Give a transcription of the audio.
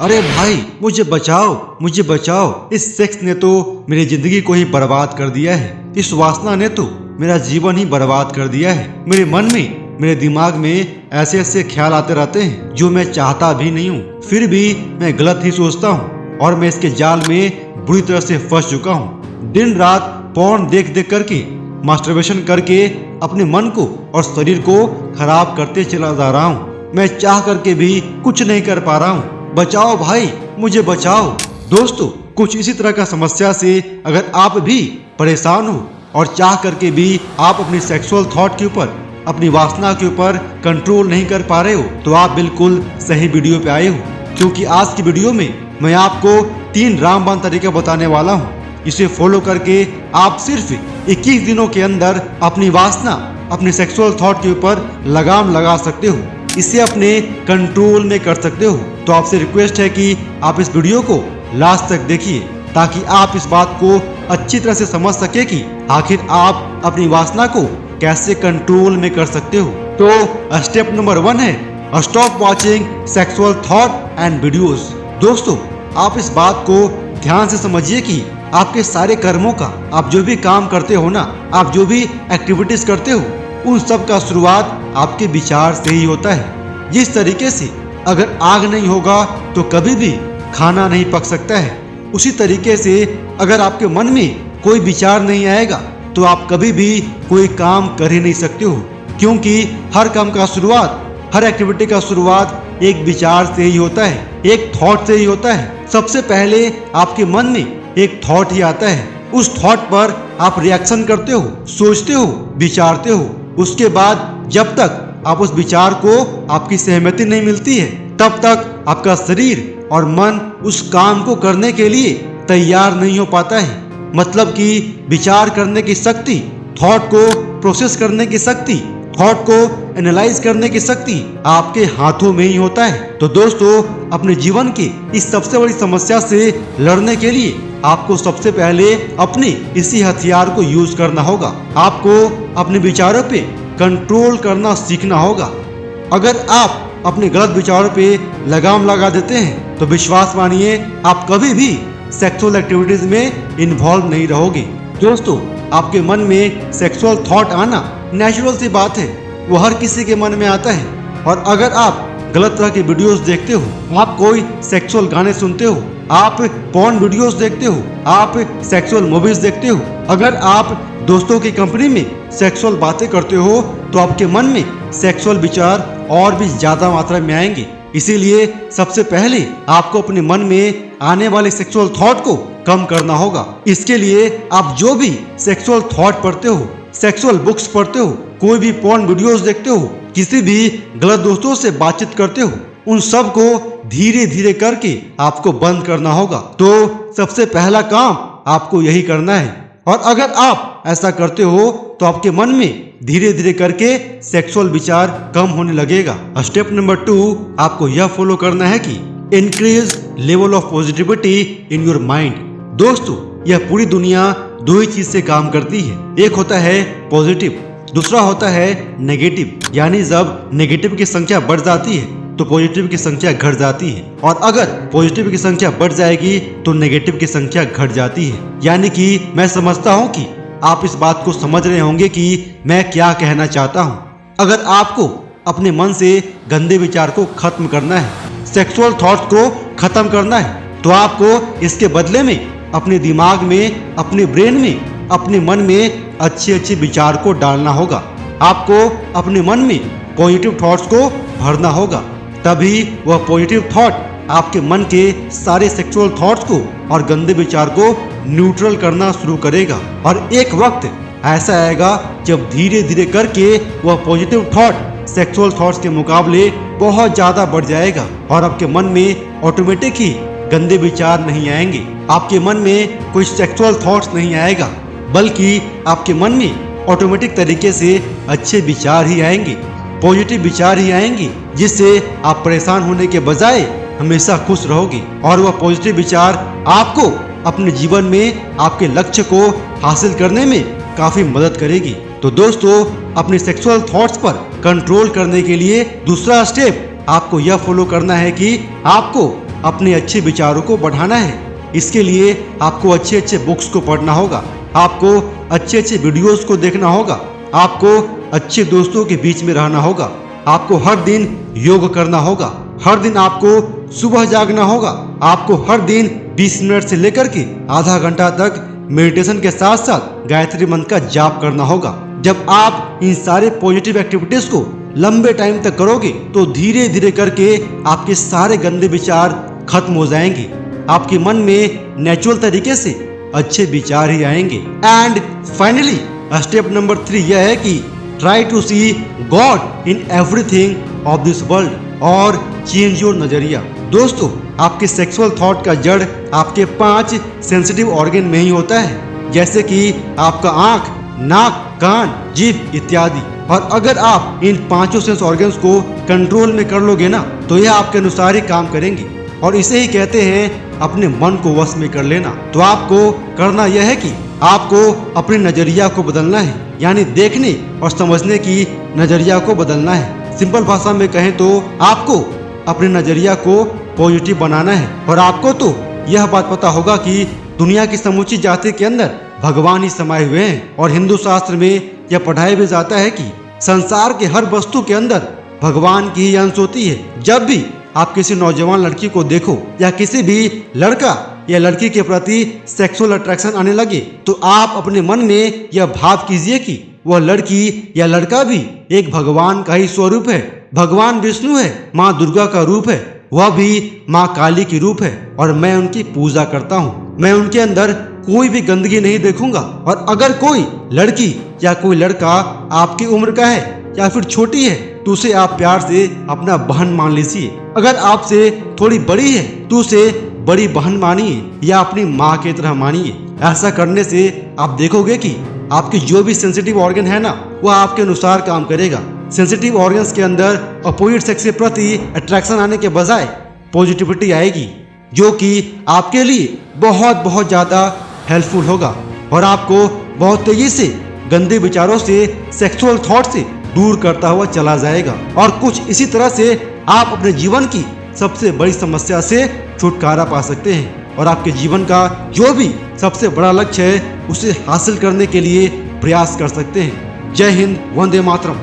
अरे भाई मुझे बचाओ, मुझे बचाओ। इस सेक्स ने तो मेरी जिंदगी को ही बर्बाद कर दिया है। इस वासना ने तो मेरा जीवन ही बर्बाद कर दिया है। मेरे मन में, मेरे दिमाग में ऐसे ऐसे ख्याल आते रहते हैं जो मैं चाहता भी नहीं हूँ, फिर भी मैं गलत ही सोचता हूँ और मैं इसके जाल में बुरी तरह से फंस चुका हूँ। दिन रात पॉर्न देख देख करके, मास्टरबेशन करके अपने मन को और शरीर को खराब करते चला जा रहा हूँ। मैं चाह करके भी कुछ नहीं कर पा रहा हूँ। बचाओ भाई, मुझे बचाओ। दोस्तों, कुछ इसी तरह का समस्या से अगर आप भी परेशान हो और चाह करके भी आप अपनी सेक्सुअल थॉट के ऊपर, अपनी वासना के ऊपर कंट्रोल नहीं कर पा रहे हो, तो आप बिल्कुल सही वीडियो पे आए हो। क्योंकि आज की वीडियो में मैं आपको 3 रामबाण तरीका बताने वाला हूँ। इसे फॉलो करके आप सिर्फ 21 दिनों के अंदर अपनी वासना, अपने सेक्सुअल थॉट के ऊपर लगाम लगा सकते हो, इसे अपने कंट्रोल में कर सकते हो। तो आपसे रिक्वेस्ट है कि आप इस वीडियो को लास्ट तक देखिए ताकि आप इस बात को अच्छी तरह से समझ सके कि आखिर आप अपनी वासना को कैसे कंट्रोल में कर सकते हो। तो स्टेप नंबर 1 है stop watching sexual thought and videos. दोस्तों, आप इस बात को ध्यान से समझिए कि आपके सारे कर्मों का, आप जो भी काम करते हो ना, आप जो भी एक्टिविटीज करते हो, उन सब का शुरुआत आपके विचार से ही होता है। जिस तरीके से अगर आग नहीं होगा तो कभी भी खाना नहीं पक सकता है, उसी तरीके से अगर आपके मन में कोई विचार नहीं आएगा तो आप कभी भी कोई काम कर ही नहीं सकते हो। क्योंकि हर काम का शुरुआत, हर एक्टिविटी का शुरुआत एक विचार से ही होता है, एक थॉट से ही होता है। सबसे पहले आपके मन में एक थॉट ही आता है, उस थॉट पर आप रिएक्शन करते हो, सोचते हो, विचारते हो। उसके बाद जब तक आप उस विचार को, आपकी सहमति नहीं मिलती है, तब तक आपका शरीर और मन उस काम को करने के लिए तैयार नहीं हो पाता है। मतलब कि विचार करने की शक्ति, थॉट को प्रोसेस करने की शक्ति, थॉट को एनालाइज करने की शक्ति आपके हाथों में ही होता है। तो दोस्तों, अपने जीवन की इस सबसे बड़ी समस्या से लड़ने के लिए आपको सबसे पहले अपने इसी हथियार को यूज करना होगा। आपको अपने विचारों पे कंट्रोल करना सीखना होगा। अगर आप अपने गलत विचारों पे लगाम लगा देते हैं तो विश्वास मानिए, आप कभी भी सेक्सुअल एक्टिविटीज में इन्वॉल्व नहीं रहोगे। दोस्तों, आपके मन में सेक्सुअल थॉट आना नेचुरल सी बात है, वो हर किसी के मन में आता है। और अगर आप गलत तरह के वीडियोस देखते हो, आप कोई सेक्सुअल गाने सुनते हो, आप पॉर्न वीडियोस देखते हो, आप सेक्सुअल मूवीज देखते हो, अगर आप दोस्तों की कंपनी में सेक्सुअल बातें करते हो, तो आपके मन में सेक्सुअल विचार और भी ज्यादा मात्रा में आएंगे। इसीलिए सबसे पहले आपको अपने मन में आने वाले सेक्सुअल थॉट को कम करना होगा। इसके लिए आप जो भी सेक्सुअल थॉट पढ़ते हो, सेक्सुअल बुक्स पढ़ते हो, कोई भी पॉर्न वीडियोस देखते हो, किसी भी गलत दोस्तों से बातचीत करते हो, उन सब को धीरे धीरे करके आपको बंद करना होगा। तो सबसे पहला काम आपको यही करना है। और अगर आप ऐसा करते हो तो आपके मन में धीरे धीरे करके सेक्सुअल विचार कम होने लगेगा। स्टेप नंबर 2, आपको यह फॉलो करना है कि increase level of positivity in your mind. दोस्तों, यह पूरी दुनिया 2 ही चीज से काम करती है। एक होता है पॉजिटिव, दूसरा होता है नेगेटिव। यानी जब नेगेटिव की संख्या बढ़ जाती है तो पॉजिटिव की संख्या घट जाती है, और अगर पॉजिटिव की संख्या बढ़ जाएगी तो नेगेटिव की संख्या घट जाती है। यानी कि मैं समझता हूँ कि आप इस बात को समझ रहे होंगे कि मैं क्या कहना चाहता हूँ। अगर आपको अपने मन से गंदे विचार को खत्म करना है, सेक्सुअल थॉट्स को खत्म करना है, तो आपको इसके बदले में अपने दिमाग में, अपने ब्रेन में, अपने मन में अच्छे अच्छे विचार को डालना होगा। आपको अपने मन में पॉजिटिव थॉट्स को भरना होगा, तभी वह पॉजिटिव थॉट आपके मन के सारे सेक्सुअल थॉट्स को और गंदे विचार को न्यूट्रल करना शुरू करेगा। और एक वक्त ऐसा आएगा जब धीरे धीरे करके वह पॉजिटिव थॉट सेक्सुअल थॉट्स के मुकाबले बहुत ज्यादा बढ़ जाएगा और आपके मन में ऑटोमेटिक ही गंदे विचार नहीं आएंगे। आपके मन में कोई सेक्सुअल थॉट्स नहीं आएगा, बल्कि आपके मन में ऑटोमेटिक तरीके से अच्छे विचार ही आएंगे, पॉजिटिव विचार ही आएंगे, जिससे आप परेशान होने के बजाय हमेशा खुश रहोगे। और वह पॉजिटिव विचार आपको अपने जीवन में आपके लक्ष्य को हासिल करने में काफी मदद करेगी। तो दोस्तों, अपने सेक्सुअल थॉट्स पर कंट्रोल करने के लिए दूसरा स्टेप आपको यह फॉलो करना है कि आपको अपने अच्छे विचारों को बढ़ाना है। इसके लिए आपको अच्छे अच्छे बुक्स को पढ़ना होगा, आपको अच्छे अच्छे वीडियोस को देखना होगा, आपको अच्छे दोस्तों के बीच में रहना होगा, आपको हर दिन योग करना होगा, हर दिन आपको सुबह जागना होगा, आपको हर दिन 20 मिनट से लेकर के आधा घंटा तक मेडिटेशन के साथ साथ गायत्री मंत्र का जाप करना होगा। जब आप इन सारे पॉजिटिव एक्टिविटीज को लंबे टाइम तक करोगे तो धीरे धीरे करके आपके सारे गंदे विचार खत्म हो जाएंगे, आपके मन में नेचुरल तरीके से अच्छे विचार ही आएंगे। एंड फाइनली स्टेप नंबर 3 यह है कि try to see God in everything of this world और चेंज योर नजरिया। दोस्तों, आपके सेक्सुअल थॉट का जड़ आपके 5 सेंसिटिव ऑर्गन में ही होता है, जैसे कि आपका आंख, नाक, कान, जीभ इत्यादि। और अगर आप इन 5 सेंस ऑर्गन्स को कंट्रोल में कर लोगे ना तो यह आपके अनुसार ही काम करेंगे, और इसे ही कहते हैं अपने मन को वश में कर लेना। तो आपको करना यह है कि आपको अपने नजरिया को बदलना है, यानी देखने और समझने की नजरिया को बदलना है। सिंपल भाषा में कहें तो आपको अपने नजरिया को पॉजिटिव बनाना है। और आपको तो यह बात पता होगा कि दुनिया की समूची जाति के अंदर भगवान ही समाये हुए हैं, और हिंदू शास्त्र में यह पढ़ाया भी जाता है कि संसार के हर वस्तु के अंदर भगवान की ही अंश होती है। जब भी आप किसी नौजवान लड़की को देखो या किसी भी लड़का या लड़की के प्रति सेक्सुअल अट्रैक्शन आने लगे तो आप अपने मन में यह भाव कीजिए कि वह लड़की या लड़का भी एक भगवान का ही स्वरूप है। भगवान विष्णु है, माँ दुर्गा का रूप है, वह भी माँ काली की रूप है, और मैं उनकी पूजा करता हूँ। मैं उनके अंदर कोई भी गंदगी नहीं देखूंगा। और अगर कोई लड़की या कोई लड़का आपकी उम्र का है या फिर छोटी है तो उसे आप प्यार से अपना बहन मान लीजिए। अगर आपसे थोड़ी बड़ी है तो उसे बड़ी बहन मानिए या अपनी माँ की तरह मानिए। ऐसा करने से आप देखोगे कि आपकी जो भी सेंसिटिव ऑर्गन है ना वह आपके अनुसार काम करेगा। सेंसिटिव ऑर्गन्स के अंदर अपोजिट सेक्स के प्रति अट्रैक्शन आने के बजाय पॉजिटिविटी आएगी, जो कि आपके लिए बहुत बहुत ज्यादा हेल्पफुल होगा और आपको बहुत तेजी से गंदे विचारों से, सेक्सुअल थॉट से दूर करता हुआ चला जाएगा। और कुछ इसी तरह से आप अपने जीवन की सबसे बड़ी समस्या से छुटकारा पा सकते हैं और आपके जीवन का जो भी सबसे बड़ा लक्ष्य है उसे हासिल करने के लिए प्रयास कर सकते हैं। जय हिंद, वंदे मातरम।